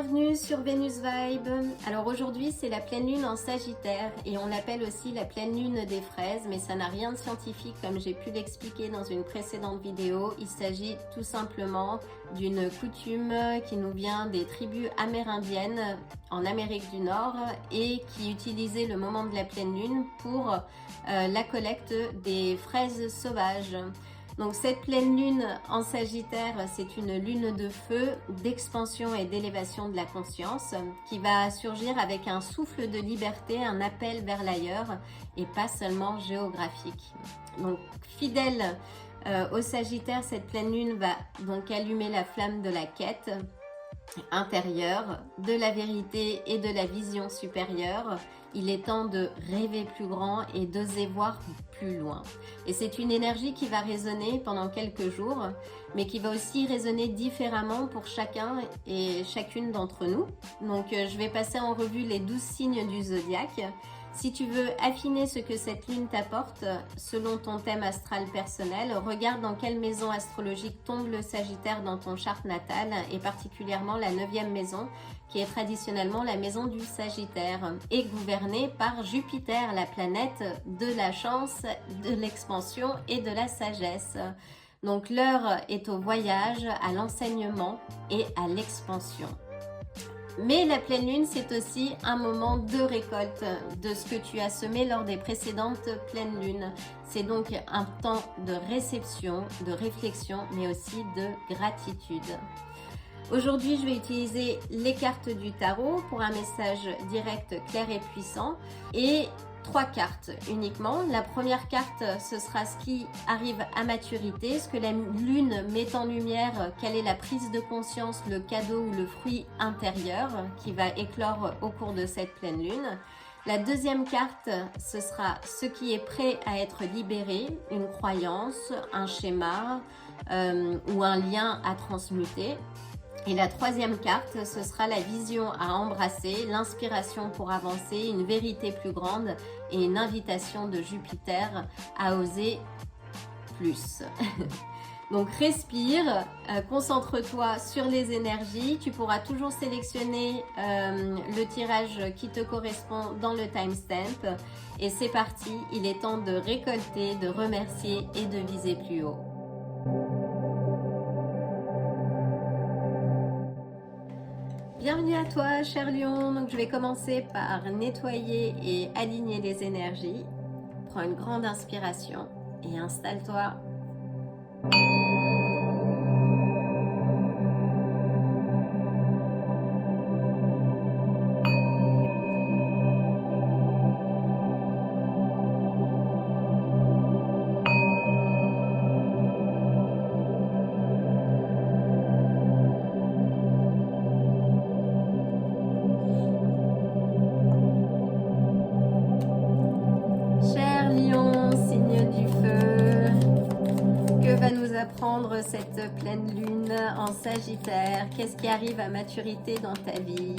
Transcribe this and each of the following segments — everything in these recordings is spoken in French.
Bienvenue sur Vénus Vibe. Alors aujourd'hui c'est la pleine lune en Sagittaire et on l'appelle aussi la pleine lune des fraises, mais ça n'a rien de scientifique comme j'ai pu l'expliquer dans une précédente vidéo. Il s'agit tout simplement d'une coutume qui nous vient des tribus amérindiennes en Amérique du Nord et qui utilisait le moment de la pleine lune pour la collecte des fraises sauvages. Donc cette pleine lune en Sagittaire, c'est une lune de feu, d'expansion et d'élévation de la conscience qui va surgir avec un souffle de liberté, un appel vers l'ailleurs et pas seulement géographique. Donc fidèle au Sagittaire, cette pleine lune va donc allumer la flamme de la quête intérieure, de la vérité et de la vision supérieure. Il est temps de rêver plus grand et d'oser voir plus loin. Et c'est une énergie qui va résonner pendant quelques jours, mais qui va aussi résonner différemment pour chacun et chacune d'entre nous. Donc je vais passer en revue les 12 signes du zodiaque. Si tu veux affiner ce que cette lune t'apporte selon ton thème astral personnel, regarde dans quelle maison astrologique tombe le Sagittaire dans ton charte natale et particulièrement la 9e maison qui est traditionnellement la maison du Sagittaire et gouvernée par Jupiter, la planète de la chance, de l'expansion et de la sagesse. Donc l'heure est au voyage, à l'enseignement et à l'expansion. Mais la pleine lune, c'est aussi un moment de récolte de ce que tu as semé lors des précédentes pleines lunes. C'est donc un temps de réception, de réflexion, mais aussi de gratitude. Aujourd'hui, je vais utiliser les cartes du tarot pour un message direct, clair et puissant et 3 cartes uniquement. La première carte, ce sera ce qui arrive à maturité, ce que la lune met en lumière, quelle est la prise de conscience, le cadeau ou le fruit intérieur qui va éclore au cours de cette pleine lune. La deuxième carte, ce sera ce qui est prêt à être libéré, une croyance, un schéma ou un lien à transmuter. Et la troisième carte, ce sera la vision à embrasser, l'inspiration pour avancer, une vérité plus grande et une invitation de Jupiter à oser plus. Donc respire, concentre-toi sur les énergies. Tu pourras toujours sélectionner le tirage qui te correspond dans le timestamp. Et c'est parti, il est temps de récolter, de remercier et de viser plus haut. Bienvenue à toi, cher lion. Donc, je vais commencer par nettoyer et aligner les énergies. Prends une grande inspiration et installe-toi. Prendre cette pleine lune en Sagittaire, qu'est-ce qui arrive à maturité dans ta vie?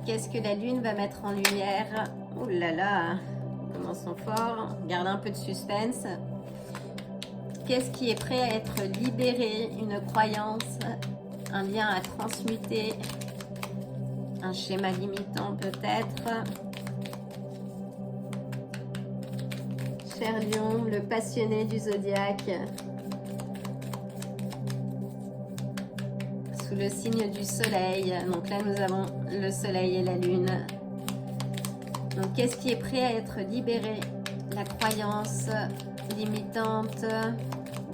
Qu'est-ce que la lune va mettre en lumière? Oh là là, commençons fort, garde un peu de suspense. Qu'est-ce qui est prêt à être libéré? Une croyance, un lien à transmuter, un schéma limitant peut-être. Cher lion, le passionné du zodiaque, sous le signe du soleil. Donc là, nous avons le soleil et la lune. Donc, qu'est-ce qui est prêt à être libéré? La croyance limitante,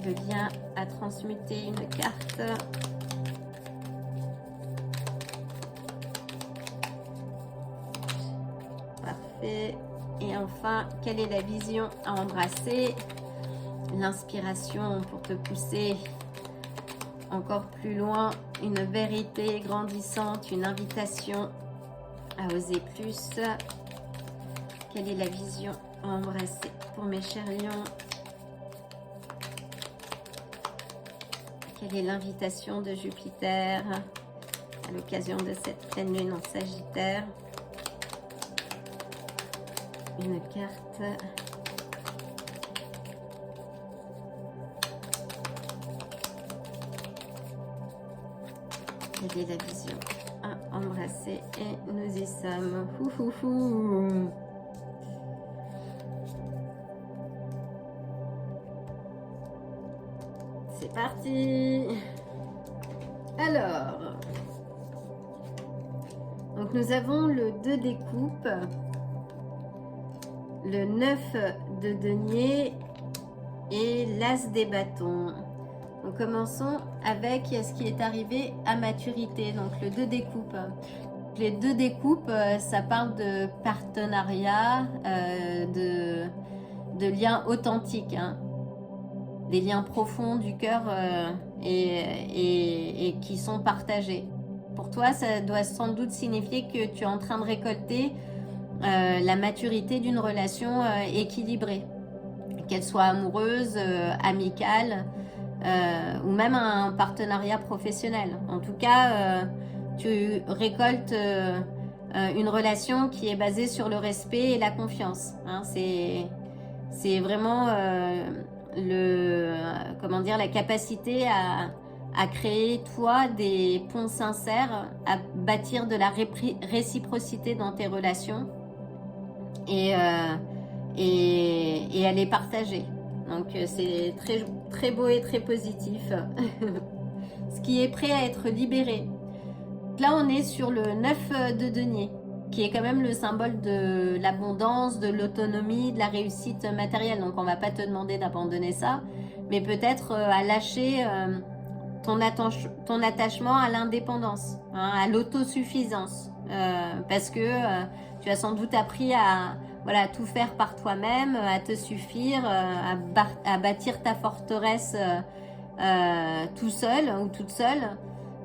le lien à transmuter, une carte. Parfait. Et enfin, quelle est la vision à embrasser? L'inspiration pour te pousser encore plus loin, une vérité grandissante, une invitation à oser plus. Quelle est la vision à embrasser pour mes chers lions? Quelle est l'invitation de Jupiter à l'occasion de cette pleine lune en Sagittaire? Une carte. Aider la vision à embrasser et nous y sommes. Hou. C'est parti. Alors, donc nous avons le 2 des coupes, le 9 de denier et l'as des bâtons. Donc commençons avec ce qui est arrivé à maturité, donc le 2 des coupes. Les 2 des coupes, ça parle de partenariat, de liens authentiques, hein, des liens profonds du cœur et qui sont partagés. Pour toi, ça doit sans doute signifier que tu es en train de récolter la maturité d'une relation équilibrée, qu'elle soit amoureuse, amicale, ou même un partenariat professionnel. En tout cas, tu récoltes une relation qui est basée sur le respect et la confiance. Hein. C'est vraiment la capacité à créer, toi, des ponts sincères, à bâtir de la réciprocité dans tes relations et à les partager. Donc c'est très, très beau et très positif. Ce qui est prêt à être libéré. Là, on est sur le 9 de denier, qui est quand même le symbole de l'abondance, de l'autonomie, de la réussite matérielle. Donc on va pas te demander d'abandonner ça, mais peut-être à lâcher ton attachement à l'indépendance, hein, à l'autosuffisance, parce que tu as sans doute appris à tout faire par toi-même, à te suffire, à bâtir ta forteresse tout seul ou toute seule.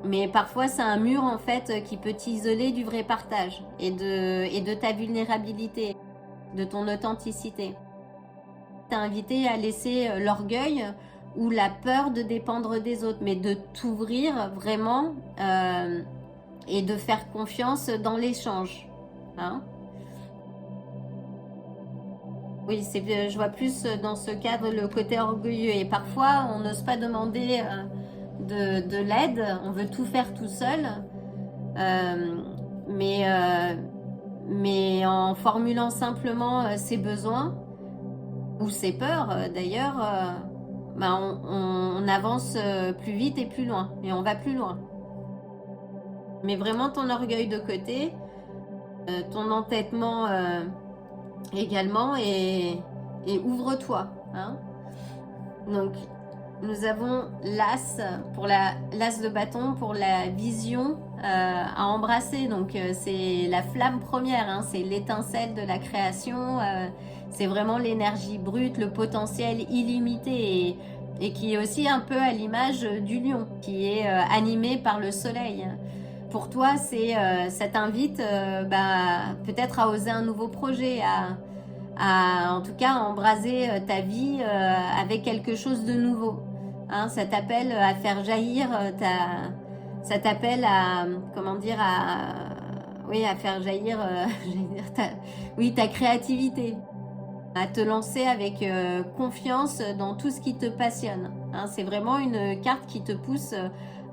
Mais parfois, c'est un mur en fait qui peut t'isoler du vrai partage et de ta vulnérabilité, de ton authenticité. T'es invité à laisser l'orgueil ou la peur de dépendre des autres, mais de t'ouvrir vraiment et de faire confiance dans l'échange. Hein? Oui, je vois plus dans ce cadre le côté orgueilleux. Et parfois, on n'ose pas demander de l'aide. On veut tout faire tout seul. Mais en formulant simplement ses besoins ou ses peurs, d'ailleurs, on avance plus vite et plus loin. Et on va plus loin. Mets vraiment ton orgueil de côté, ton entêtement également, et ouvre-toi. Hein. Donc, nous avons l'as de bâton pour la vision à embrasser. Donc, c'est la flamme première, hein, c'est l'étincelle de la création. C'est vraiment l'énergie brute, le potentiel illimité et qui est aussi un peu à l'image du lion, qui est animé par le soleil. Pour toi, ça t'invite peut-être à oser un nouveau projet, en tout cas à embraser ta vie avec quelque chose de nouveau. Hein, ça t'appelle à faire jaillir ça t'appelle à faire jaillir ta créativité, à te lancer avec confiance dans tout ce qui te passionne. Hein, c'est vraiment une carte qui te pousse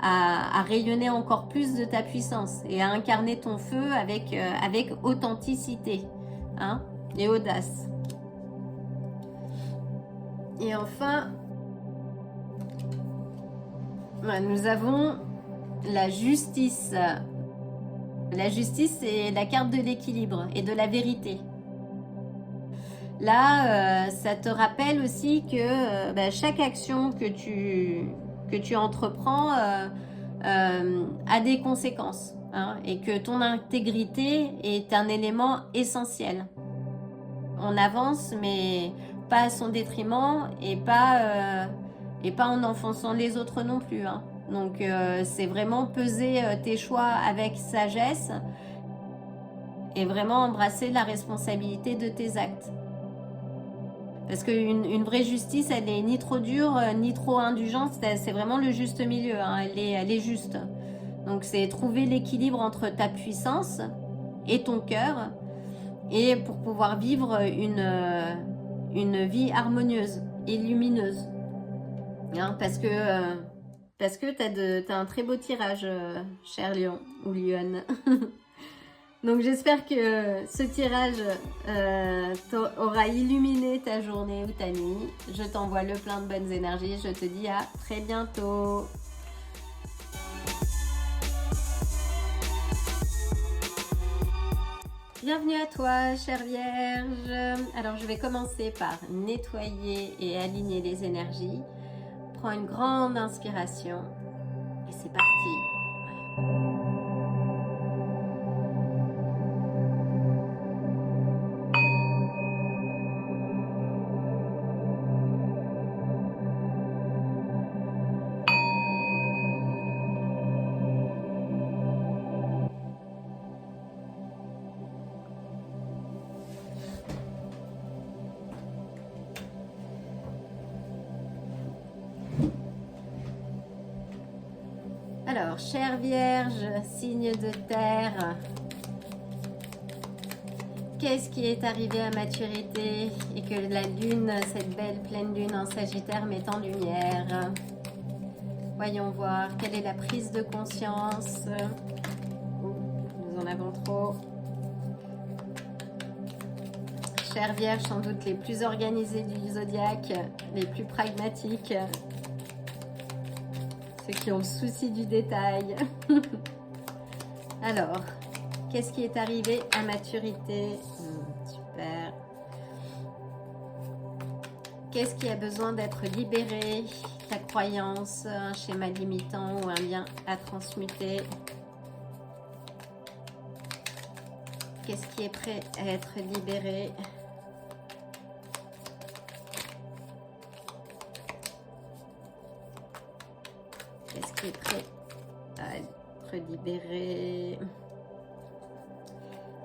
à rayonner encore plus de ta puissance et à incarner ton feu avec authenticité, hein, et audace. Et enfin, nous avons la justice. La justice, c'est la carte de l'équilibre et de la vérité. Là, ça te rappelle aussi que chaque action que tu entreprends a des conséquences, hein, et que ton intégrité est un élément essentiel. On avance, mais pas à son détriment et pas en enfonçant les autres non plus. Hein. Donc, c'est vraiment peser tes choix avec sagesse et vraiment embrasser la responsabilité de tes actes. Parce qu'une vraie justice, elle est ni trop dure, ni trop indulgente, c'est vraiment le juste milieu, hein. Elle est juste. Donc c'est trouver l'équilibre entre ta puissance et ton cœur, et pour pouvoir vivre une vie harmonieuse et lumineuse. Hein, parce parce que t'as un très beau tirage, cher lion ou lionne. Donc j'espère que ce tirage aura illuminé ta journée ou ta nuit. Je t'envoie le plein de bonnes énergies. Je te dis à très bientôt. Bienvenue à toi, chère Vierge. Alors je vais commencer par nettoyer et aligner les énergies. Prends une grande inspiration et c'est parti. Alors, chère Vierge, signe de terre, qu'est-ce qui est arrivé à maturité et que la lune, cette belle pleine lune en Sagittaire met en lumière? Voyons voir, quelle est la prise de conscience? Nous en avons trop. Chère Vierge, sans doute les plus organisés du zodiaque, les plus pragmatiques, ceux qui ont le souci du détail. Alors, qu'est-ce qui est arrivé à maturité? Super. Qu'est-ce qui a besoin d'être libéré? Ta croyance, un schéma limitant ou un lien à transmuter? Qu'est-ce qui est prêt à être libéré? Qu'est-ce qui est prêt à être libéré?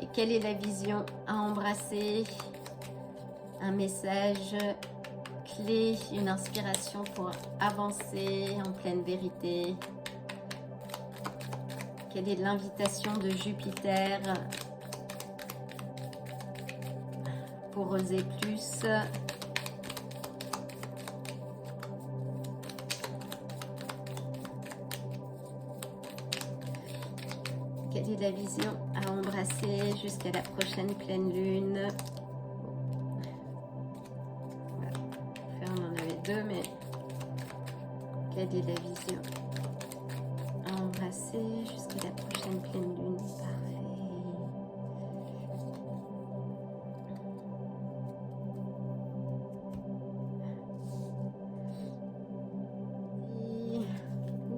Et quelle est la vision à embrasser? Un message clé, une inspiration pour avancer en pleine vérité. Quelle est l'invitation de Jupiter pour oser plus? Quelle est la vision à embrasser jusqu'à la prochaine pleine lune? Voilà. On en avait deux, mais quelle est la vision à embrasser jusqu'à la prochaine pleine lune? Parfait.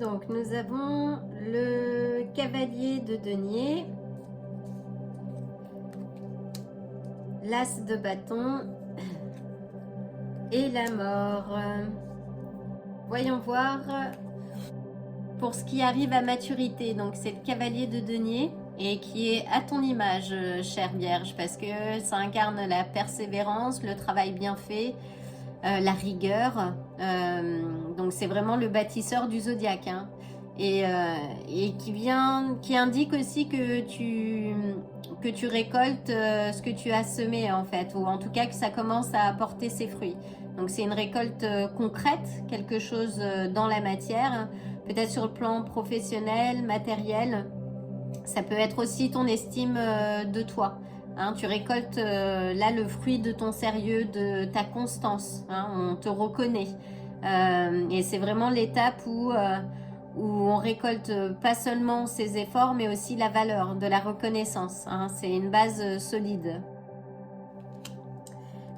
Donc nous avons le cavalier de denier, l'as de bâton et la mort. Voyons voir pour ce qui arrive à maturité. Donc c'est le cavalier de denier et qui est à ton image, chère Vierge, parce que ça incarne la persévérance, le travail bien fait, la rigueur. Donc c'est vraiment le bâtisseur du zodiaque, hein. Et qui indique aussi que tu récoltes ce que tu as semé, en fait, ou en tout cas que ça commence à apporter ses fruits. Donc c'est une récolte concrète, quelque chose dans la matière, peut-être sur le plan professionnel, matériel. Ça peut être aussi ton estime de toi. Hein, tu récoltes là le fruit de ton sérieux, de ta constance. Hein, on te reconnaît. Et c'est vraiment l'étape où on récolte pas seulement ses efforts, mais aussi la valeur de la reconnaissance. Hein, c'est une base solide.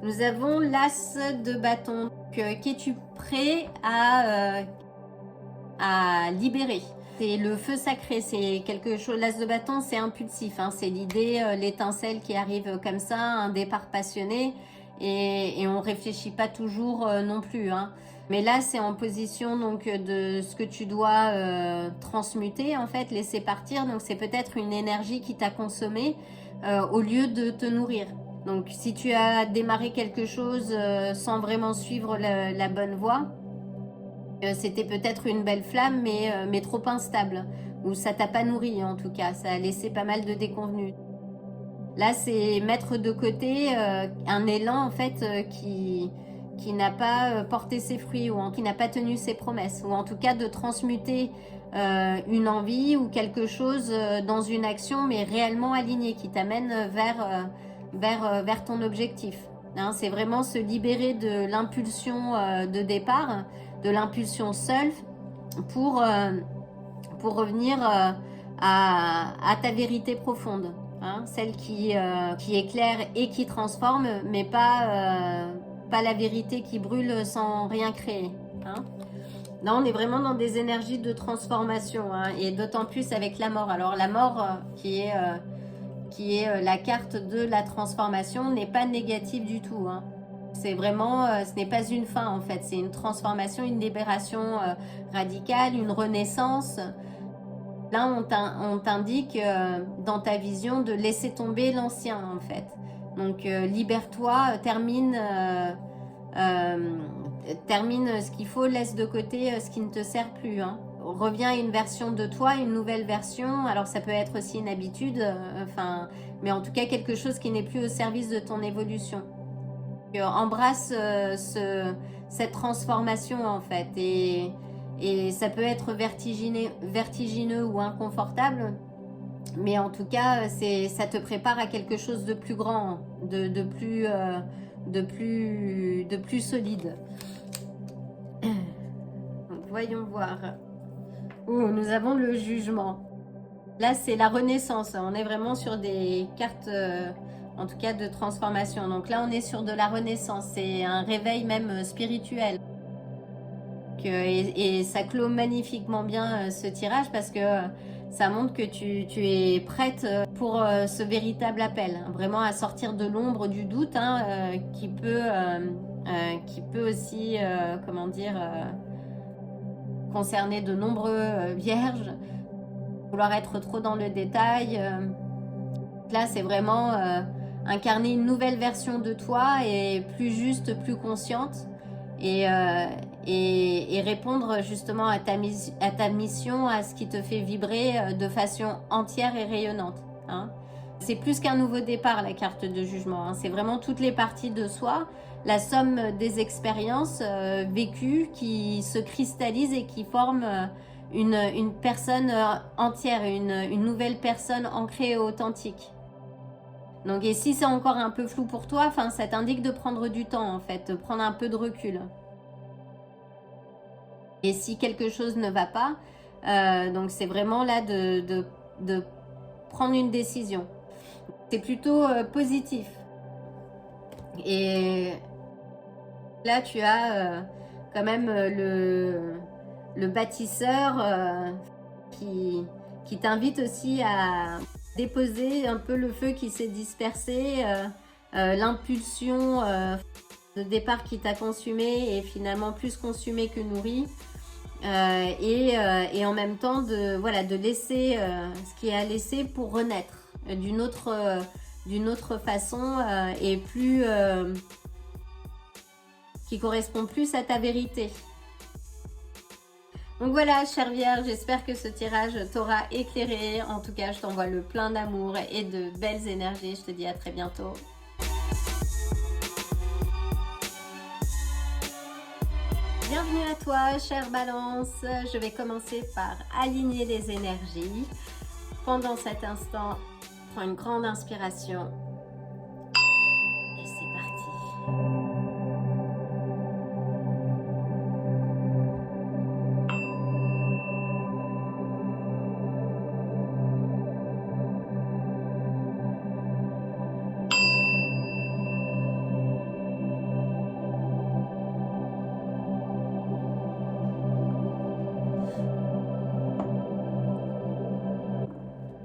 Nous avons l'as de bâton. Qu'es-tu prêt à libérer? C'est le feu sacré, c'est quelque chose, l'as de bâton c'est impulsif, hein, c'est l'idée, l'étincelle qui arrive comme ça, un départ passionné et on réfléchit pas toujours non plus, hein. Mais là c'est en position donc de ce que tu dois transmuter en fait, laisser partir, donc c'est peut-être une énergie qui t'a consommé au lieu de te nourrir. Donc si tu as démarré quelque chose sans vraiment suivre la bonne voie, c'était peut-être une belle flamme, mais trop instable, ou ça t'a pas nourri en tout cas, ça a laissé pas mal de déconvenues. Là, c'est mettre de côté un élan en fait porté ses fruits ou qui n'a pas tenu ses promesses, ou en tout cas de transmuter une envie ou quelque chose dans une action, mais réellement alignée, qui t'amène vers ton objectif. Hein, c'est vraiment se libérer de l'impulsion de départ, de l'impulsion seule, pour revenir à ta vérité profonde, hein, celle qui est claire et qui transforme, mais pas la vérité qui brûle sans rien créer. Hein. Là, on est vraiment dans des énergies de transformation, hein, et d'autant plus avec la mort. Alors la mort, qui est la carte de la transformation, n'est pas négative du tout. Hein. C'est vraiment, ce n'est pas une fin en fait, c'est une transformation, une libération radicale, une renaissance. Là, on t'indique dans ta vision de laisser tomber l'ancien en fait. Donc libère-toi, termine ce qu'il faut, laisse de côté ce qui ne te sert plus. Hein. Reviens à une version de toi, une nouvelle version. Alors ça peut être aussi une habitude, mais en tout cas quelque chose qui n'est plus au service de ton évolution. Embrasse cette transformation en fait, et ça peut être vertigineux ou inconfortable, mais en tout cas ça te prépare à quelque chose de plus grand, de plus solide. Donc, voyons voir. Nous avons le jugement. Là c'est la renaissance, on est vraiment sur des cartes en tout cas de transformation. Donc là on est sur de la renaissance, c'est un réveil même spirituel. Et ça clôt magnifiquement bien ce tirage, parce que ça montre que tu es prête pour ce véritable appel, hein, vraiment à sortir de l'ombre du doute, hein, qui peut aussi, concerner de nombreux vierges, vouloir être trop dans le détail. Là c'est vraiment incarner une nouvelle version de toi, et plus juste, plus consciente, et répondre justement à ta mission, à ce qui te fait vibrer de façon entière et rayonnante. Hein. C'est plus qu'un nouveau départ, la carte de jugement. Hein. C'est vraiment toutes les parties de soi, la somme des expériences vécues qui se cristallisent et qui forment une personne entière, une nouvelle personne ancrée et authentique. Donc, et si c'est encore un peu flou pour toi, ça t'indique de prendre du temps en fait, de prendre un peu de recul. Et si quelque chose ne va pas, donc c'est vraiment là de prendre une décision. C'est plutôt positif. Et là tu as quand même le bâtisseur qui t'invite aussi à déposer un peu le feu qui s'est dispersé, l'impulsion de départ qui t'a consumé et finalement plus consumé que nourri, et en même temps de laisser ce qui est à laisser pour renaître d'une autre façon, et plus qui correspond plus à ta vérité. Donc voilà, chère Vierge, j'espère que ce tirage t'aura éclairé. En tout cas, je t'envoie le plein d'amour et de belles énergies. Je te dis à très bientôt. Bienvenue à toi, chère Balance. Je vais commencer par aligner les énergies. Pendant cet instant, prends une grande inspiration. Et c'est parti.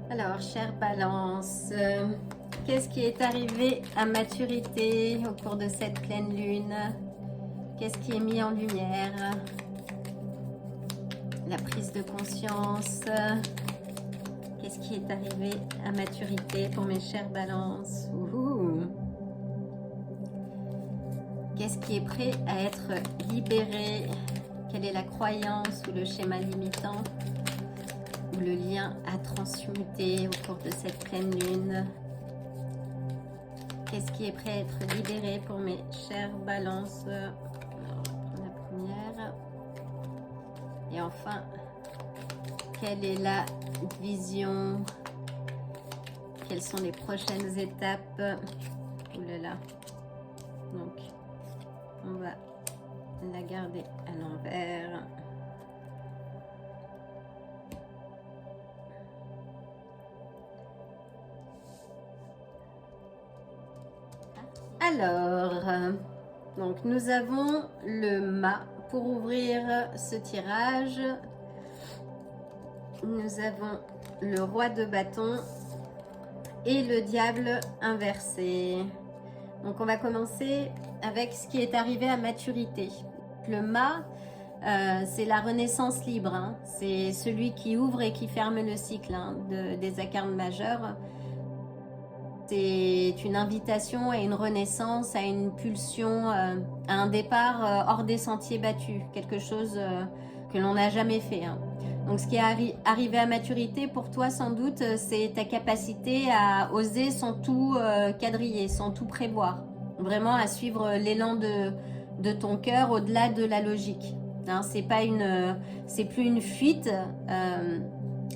Alors, chère Balance, qu'est-ce qui est arrivé à maturité au cours de cette pleine lune? Qu'est-ce qui est mis en lumière? La prise de conscience. Qu'est-ce qui est arrivé à maturité pour mes chères Balances? Qu'est-ce qui est prêt à être libéré? Quelle est la croyance ou le schéma limitant ou le lien à transmuter au cours de cette pleine lune? Qu'est-ce qui est prêt à être libéré pour mes chères Balances Et enfin, quelle est la vision? Quelles sont les prochaines étapes? Ouh là là. Donc, on va la garder à l'envers. Alors, donc nous avons le mât pour ouvrir ce tirage. Nous avons le roi de bâton et le diable inversé. Donc on va commencer avec ce qui est arrivé à maturité. Le mât, c'est la renaissance libre, hein. C'est celui qui ouvre et qui ferme le cycle, hein, des arcanes majeures. C'est une invitation à une renaissance, à une pulsion, à un départ hors des sentiers battus, quelque chose que l'on n'a jamais fait, hein. Donc ce qui est arrivé à maturité pour toi sans doute, c'est ta capacité à oser sans tout quadriller, sans tout prévoir. Vraiment à suivre l'élan de ton cœur au-delà de la logique. Hein, c'est plus une fuite,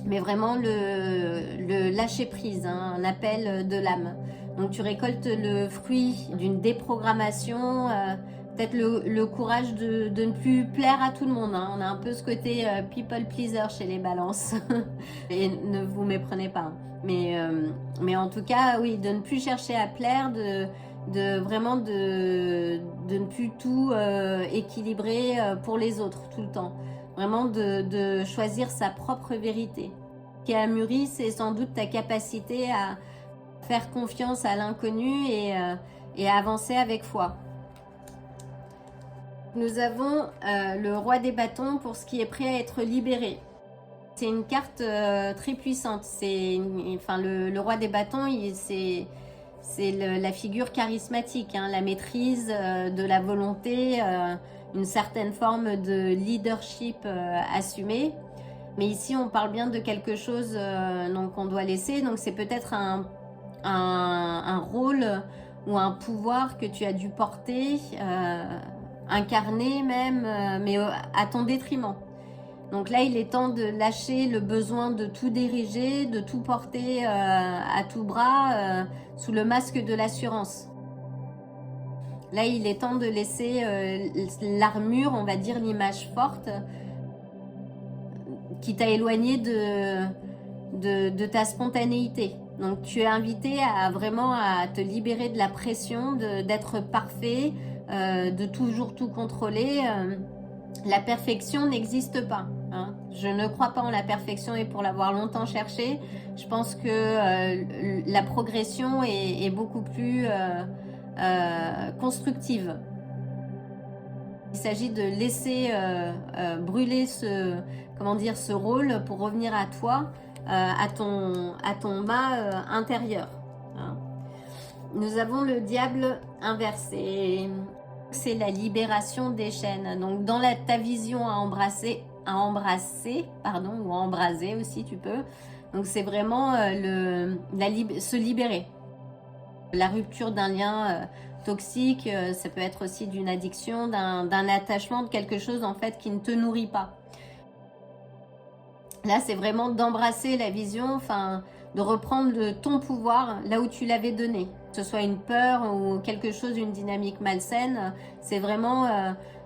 mais vraiment le lâcher prise, hein, un appel de l'âme. Donc tu récoltes le fruit d'une déprogrammation, peut-être le courage de ne plus plaire à tout le monde, hein. On a un peu ce côté people pleaser chez les balances. Et ne vous méprenez pas, hein. Mais en tout cas, oui, de ne plus chercher à plaire, vraiment de ne plus tout équilibrer pour les autres tout le temps. Vraiment de choisir sa propre vérité. Ce qui a mûri, c'est sans doute ta capacité à faire confiance à l'inconnu et à avancer avec foi. Nous avons le roi des bâtons pour ce qui est prêt à être libéré. C'est une carte très puissante. Le roi des bâtons, c'est la figure charismatique, hein, la maîtrise de la volonté, une certaine forme de leadership assumé. Mais ici, on parle bien de quelque chose qu'on doit laisser. Donc, c'est peut-être un rôle ou un pouvoir que tu as dû porter, incarner même, mais à ton détriment. Donc là, il est temps de lâcher le besoin de tout diriger, de tout porter à tout bras sous le masque de l'assurance. Là, il est temps de laisser l'armure, on va dire l'image forte, qui t'a éloigné de ta spontanéité. Donc tu es invité à vraiment à te libérer de la pression, d'être parfait, de toujours tout contrôler. La perfection n'existe pas, hein. Je ne crois pas en la perfection et pour l'avoir longtemps cherché, je pense que la progression est beaucoup plus constructive. Il s'agit de laisser brûler ce rôle pour revenir à toi, à ton mât intérieur, hein. Nous avons le diable inversé. C'est la libération des chaînes. Donc dans ta vision à embraser, ou à embraser aussi tu peux. Donc c'est vraiment se libérer. La rupture d'un lien toxique, ça peut être aussi d'une addiction, d'un attachement, de quelque chose en fait qui ne te nourrit pas. Là c'est vraiment d'embrasser la vision, de reprendre ton pouvoir là où tu l'avais donné. Que ce soit une peur ou quelque chose, une dynamique malsaine, c'est vraiment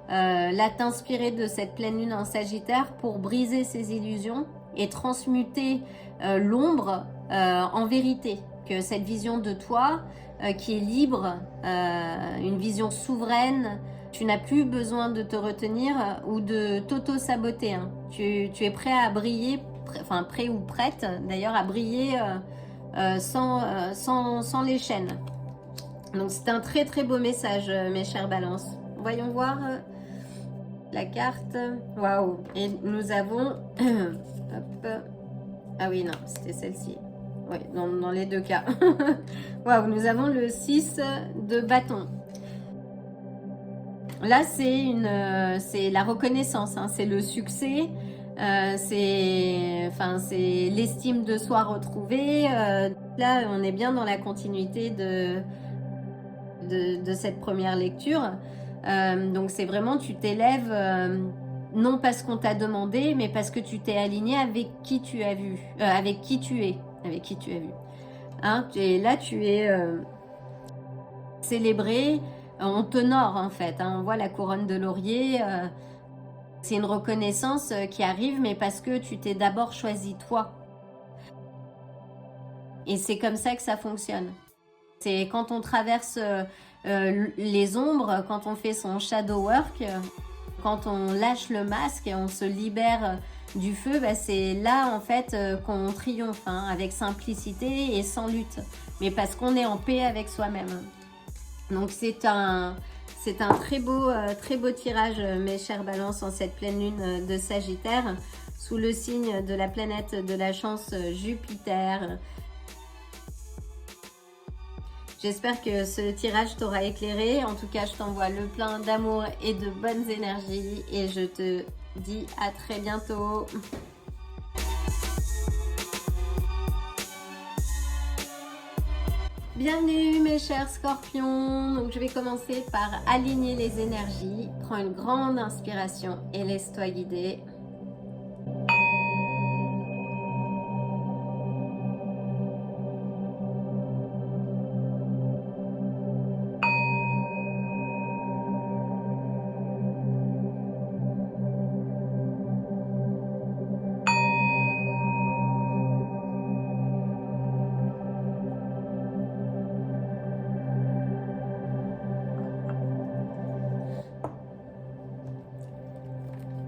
là t'inspirer de cette pleine lune en Sagittaire pour briser ces illusions et transmuter l'ombre en vérité. Que cette vision de toi qui est libre, une vision souveraine, tu n'as plus besoin de te retenir ou de t'auto-saboter, hein. Tu es prêt à briller, prêt ou prête d'ailleurs à briller sans les chaînes. Donc c'est un très très beau message, mes chères balances. Voyons voir la carte. Waouh! Et nous avons hop. Ah oui, non, c'était celle-ci. Oui, dans les deux cas. Waouh, nous avons le 6 de bâton. Là, c'est la reconnaissance, hein, c'est le succès, c'est l'estime de soi retrouvée. Là, on est bien dans la continuité de cette première lecture. Donc, c'est vraiment, tu t'élèves non parce qu'on t'a demandé, mais parce que tu t'es aligné avec qui tu as vu, avec qui tu es, avec qui tu as vu. Hein, là, tu es célébré, on t'honore en fait. Hein, on voit la couronne de laurier. C'est une reconnaissance qui arrive, mais parce que tu t'es d'abord choisi toi. Et c'est comme ça que ça fonctionne. C'est quand on traverse les ombres, quand on fait son shadow work, quand on lâche le masque et on se libère du feu, bah c'est là en fait qu'on triomphe, hein, avec simplicité et sans lutte. Mais parce qu'on est en paix avec soi-même. Donc c'est un très beau tirage, mes chers balances, en cette pleine lune de Sagittaire, sous le signe de la planète de la chance Jupiter. J'espère que ce tirage t'aura éclairé. En tout cas, je t'envoie le plein d'amour et de bonnes énergies. Et je te dis à très bientôt. Bienvenue mes chers scorpions. Donc je vais commencer par aligner les énergies. Prends une grande inspiration et laisse-toi guider.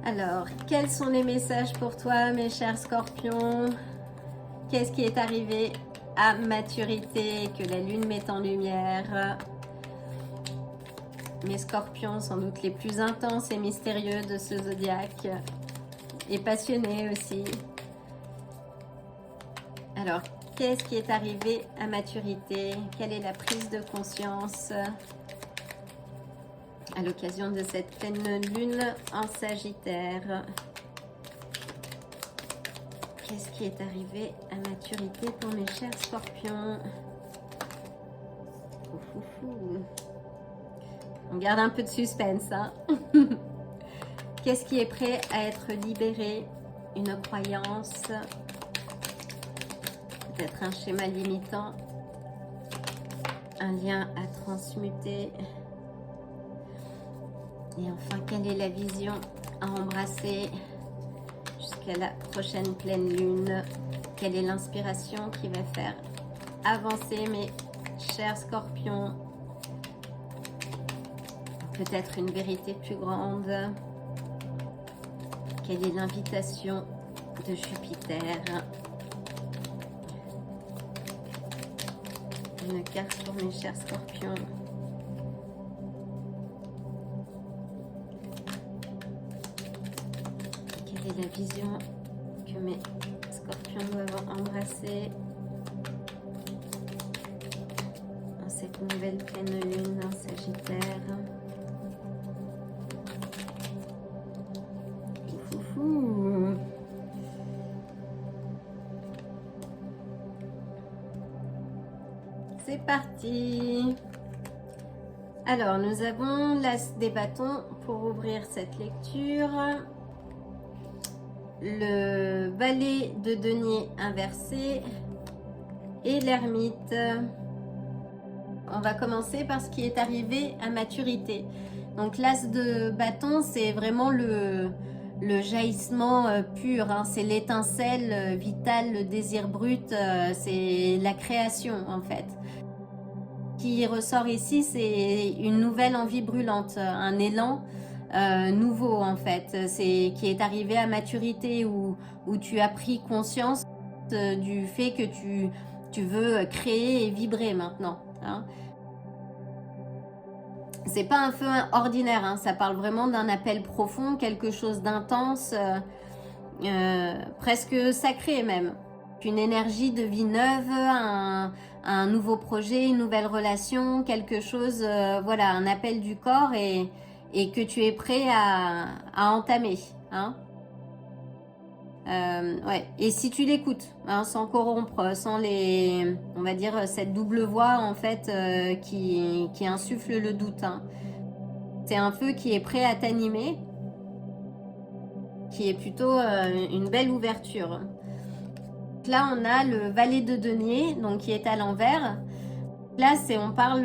Alors, quels sont les messages pour toi, mes chers scorpions? Qu'est-ce qui est arrivé à maturité, que la lune met en lumière? Mes scorpions, sans doute les plus intenses et mystérieux de ce zodiaque, et passionnés aussi. Alors, qu'est-ce qui est arrivé à maturité? Quelle est la prise de conscience à l'occasion de cette pleine lune en Sagittaire? Qu'est-ce qui est arrivé à maturité pour mes chers scorpions? On garde un peu de suspense, hein. Qu'est-ce qui est prêt à être libéré? Une croyance, peut-être un schéma limitant, un lien à transmuter. Et enfin, quelle est la vision à embrasser jusqu'à la prochaine pleine lune? Quelle est l'inspiration qui va faire avancer mes chers scorpions? Peut-être une vérité plus grande. Quelle est l'invitation de Jupiter? Une carte pour mes chers scorpions. Quelle est la vision que mes scorpions doivent embrasser dans cette nouvelle pleine lune en Sagittaire? C'est parti. Alors, nous avons l'as des bâtons pour ouvrir cette lecture. Le valet de denier inversé et l'ermite. On va commencer par ce qui est arrivé à maturité. Donc l'as de bâton, c'est vraiment le jaillissement pur, hein. C'est l'étincelle vitale, le désir brut, c'est la création en fait. Ce qui ressort ici, c'est une nouvelle envie brûlante, un élan nouveau en fait, qui est arrivé à maturité, où tu as pris conscience du fait que tu veux créer et vibrer maintenant, hein. C'est pas un feu ordinaire, hein, ça parle vraiment d'un appel profond, quelque chose d'intense, presque sacré même. Une énergie de vie neuve, un nouveau projet, une nouvelle relation, quelque chose, voilà, un appel du corps et que tu es prêt à entamer, hein. Ouais. Et si tu l'écoutes, hein, sans corrompre, sans on va dire cette double voix en fait qui insuffle le doute, hein. C'est un feu qui est prêt à t'animer qui est plutôt une belle ouverture. Là, on a le valet de denier, donc qui est à l'envers. Là, on parle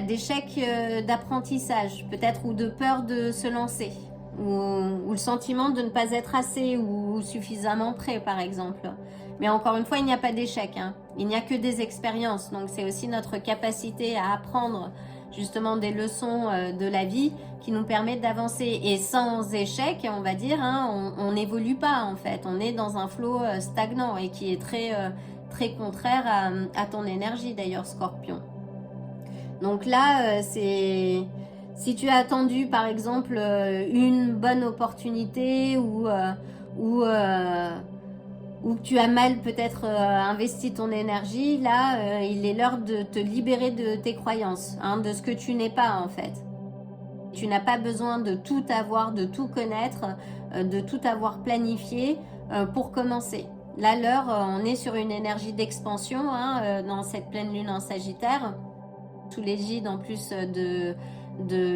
d'échec d'apprentissage, peut-être, ou de peur de se lancer, ou le sentiment de ne pas être assez ou suffisamment prêt, par exemple. Mais encore une fois, il n'y a pas d'échec, hein. Il n'y a que des expériences, donc c'est aussi notre capacité à apprendre justement des leçons de la vie qui nous permettent d'avancer. Et sans échec, on va dire, hein, on n'évolue pas en fait. On est dans un flot stagnant et qui est très contraire à ton énergie d'ailleurs, Scorpion. Donc là, si tu as attendu par exemple une bonne opportunité ou que tu as mal peut-être investi ton énergie, là, il est l'heure de te libérer de tes croyances, hein, de ce que tu n'es pas en fait. Tu n'as pas besoin de tout avoir, de tout connaître, de tout avoir planifié pour commencer. Là, l'heure, on est sur une énergie d'expansion hein, dans cette pleine lune en Sagittaire, sous l'égide en plus de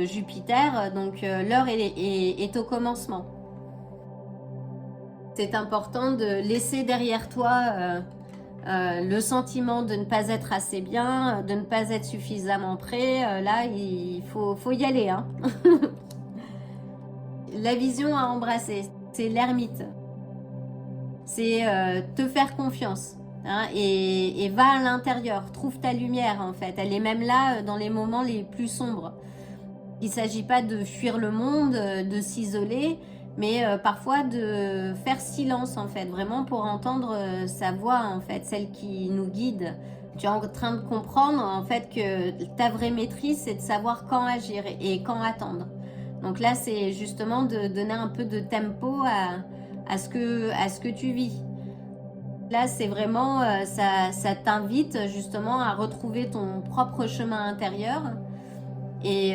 Jupiter, donc l'heure est au commencement. C'est important de laisser derrière toi le sentiment de ne pas être assez bien, de ne pas être suffisamment prêt. Là, il faut y aller. Hein. La vision à embrasser, c'est l'ermite. C'est te faire confiance. Hein, et va à l'intérieur, trouve ta lumière en fait. Elle est même là dans les moments les plus sombres. Il ne s'agit pas de fuir le monde, de s'isoler, mais parfois de faire silence en fait, vraiment pour entendre sa voix en fait, celle qui nous guide. Tu es en train de comprendre en fait que ta vraie maîtrise, c'est de savoir quand agir et quand attendre. Donc là, c'est justement de donner un peu de tempo à ce que tu vis. Là, c'est vraiment, ça t'invite justement à retrouver ton propre chemin intérieur et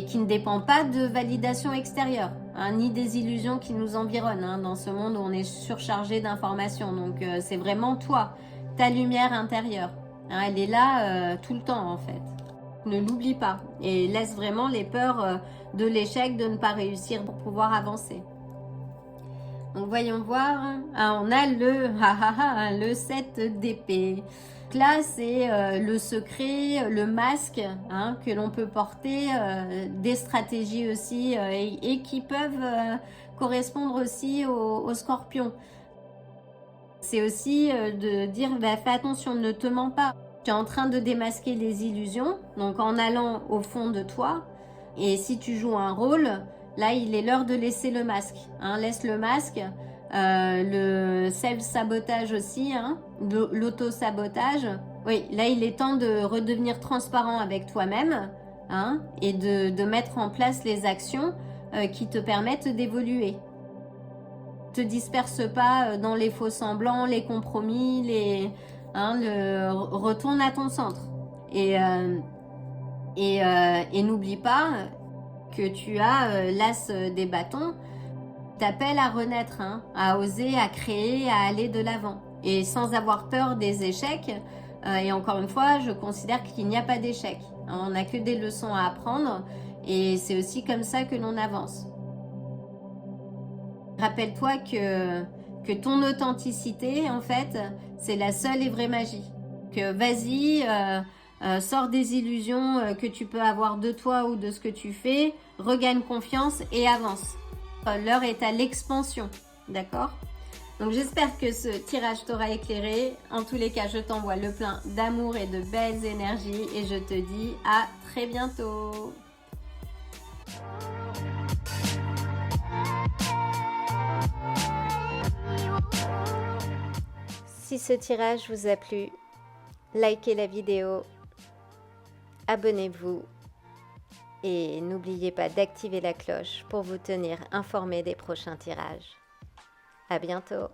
qui ne dépend pas de validation extérieure, hein, ni des illusions qui nous environnent hein, dans ce monde où on est surchargé d'informations. Donc, c'est vraiment toi, ta lumière intérieure. Hein, elle est là tout le temps en fait. Ne l'oublie pas et laisse vraiment les peurs de l'échec, de ne pas réussir pour pouvoir avancer. Donc voyons voir, on a le 7 d'épée. Là c'est le secret, le masque hein, que l'on peut porter, des stratégies aussi et qui peuvent correspondre aussi aux scorpions. C'est aussi de dire fais attention, ne te mens pas. Tu es en train de démasquer les illusions, donc en allant au fond de toi. Et si tu joues un rôle, là, il est l'heure de laisser le masque. Hein, laisse le masque, le self-sabotage aussi, hein, l'auto-sabotage. Oui, là, il est temps de redevenir transparent avec toi-même hein, et de mettre en place les actions qui te permettent d'évoluer. Ne te disperse pas dans les faux semblants, les compromis, retourne à ton centre. Et n'oublie pas que tu as l'as des bâtons, t'appelle à renaître, hein, à oser, à créer, à aller de l'avant. Et sans avoir peur des échecs, et encore une fois, je considère qu'il n'y a pas d'échec. On n'a que des leçons à apprendre, et c'est aussi comme ça que l'on avance. Rappelle-toi que ton authenticité, en fait, c'est la seule et vraie magie. Que vas-y, sors des illusions que tu peux avoir de toi ou de ce que tu fais, regagne confiance et avance. L'heure est à l'expansion, d'accord? Donc j'espère que ce tirage t'aura éclairé. En tous les cas, je t'envoie le plein d'amour et de belles énergies et je te dis à très bientôt. Si ce tirage vous a plu, likez la vidéo, abonnez-vous et n'oubliez pas d'activer la cloche pour vous tenir informé des prochains tirages. À bientôt.